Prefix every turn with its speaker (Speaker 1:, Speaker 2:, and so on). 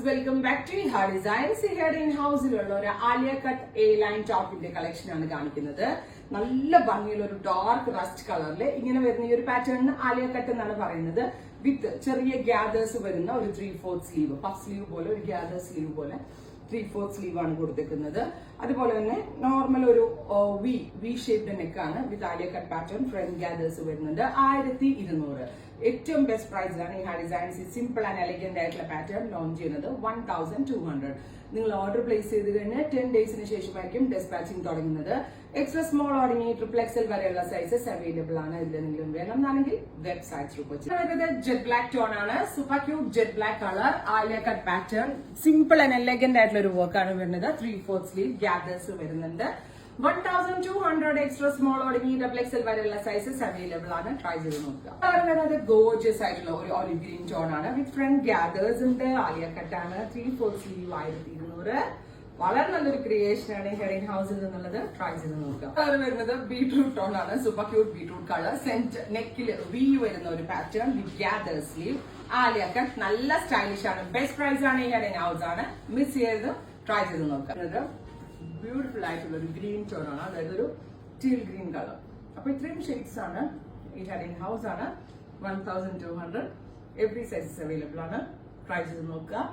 Speaker 1: Welcome back to Iha designs. ഇഹയുടെ in ഹൗസിലുള്ള ഒരു ആലിയ കട്ട് എ ലൈൻ ടോപ്പിന്റെ കളക്ഷൻ ആണ് കാണിക്കുന്നത്. നല്ല ഭംഗിയുള്ള ഒരു ഡാർക്ക് റസ്റ്റ് കളറിൽ ഇങ്ങനെ വരുന്ന ഈ ഒരു പാറ്റേണിന് ആലിയ കട്ട് എന്നാണ് പറയുന്നത്. വിത്ത് ചെറിയ ഗ്യാദേഴ്സ് വരുന്ന ഒരു 3/4 സ്ലീവ്, പഫ് സ്ലീവ് പോലെ ഒരു ഗ്യാദർ സ്ലീവ് പോലെ 3/4 സ്ലീവ് ആണ് കൊടുത്തിരിക്കുന്നത്. അതുപോലെ തന്നെ നോർമൽ ഒരു വി ഷേപ്ഡ് നെക്കാണ് with Alia cut pattern. Front gathers വരുന്നുണ്ട്. 1200. ഏറ്റവും ബെസ്റ്റ് പ്രൈസിലാണ് ഈ ഡിസൈൻസ് സിമ്പിൾ ആൻഡ് എലഗന്റ് ആയിട്ടുള്ള പാറ്റേൺ ലോഞ്ച് ചെയ്യുന്നത്. 1200. നിങ്ങൾ ഓർഡർ പ്ലേസ് ചെയ്ത് കഴിഞ്ഞാൽ 10 ഡേയ്സിന് ശേഷമായിരിക്കും ഡെസ്പാച്ചിങ് തുടങ്ങുന്നത്. എക്സ്ട്രാ സ്മോൾ തുടങ്ങി XXL വരെയുള്ള സൈസസ് അവൈലബിൾ ആണ്. ഇതിൽ എന്തെങ്കിലും വേണം എന്നാണെങ്കിൽ വെബ്സൈറ്റ് ജെറ്റ് ബ്ലാക്ക് ടോൺ ആണ്. Super cute jet black colour, Alia cut pattern, simple and elegant ആയിട്ടുള്ള ഒരു വർക്കാണ് വരുന്നത്. 3/4 സ്ലീവ് ഗ്യാദേഴ്സ് വരുന്നുണ്ട്. 1200 എക്സ്ട്രാ സ്മോൾ തുടങ്ങി XXL വരെയുള്ള സൈസസ് അവൈലബിൾ ആണ്. ട്രൈ ചെയ്ത് നോക്കുക. വരുന്നത് ഗോർജിയസ് ആയിട്ടുള്ള ഒരു ഒലിവ് ഗ്രീൻ ടോൺ ആണ്. വിത്ത് ഫ്രണ്ട് ഗ്യാദേഴ്സ് ഉണ്ട്. ആലിയ കട്ടാണ്. 3/4 സ്ലീവ് 1200. വളരെ നല്ലൊരു ക്രിയേഷൻ ആണ് ഹെറിംഗ് ഹൗസിൽ നിന്നുള്ളത്. ട്രൈ ചെയ്ത് നോക്കുക. കളർ വരുന്നത് ബീട്രൂട്ട് ടോൺ ആണ്. Super cute beetroot colour. സെന്റ് നെക്കിൽ വി വരുന്ന ഒരു pattern with gather sleeve. Alia cut നല്ല സ്റ്റൈലിഷ് ആണ്. ബെസ്റ്റ് പ്രൈസ് ആണ് ഈ ഹെറിംഗ് ഹൗസ് ആണ്. മിസ് ചെയ്ത് ട്രൈ ചെയ്ത് നോക്കുക. ബ്യൂട്ടിഫുൾ ആയിട്ടുള്ള ഒരു ഗ്രീൻ ടോൺ ആണ്, അതായത് ഒരു ടീൽ ഗ്രീൻ കളർ. അപ്പൊ ഇത്രയും ഷെയ്ഡ്സ് ആണ് ഈ ഹെറിംഗ് ഹൗസ് ആണ്. 1200. എവറി സൈസസ് അവൈലബിൾ ആണ്. ട്രൈ ചെയ്ത് നോക്കുക.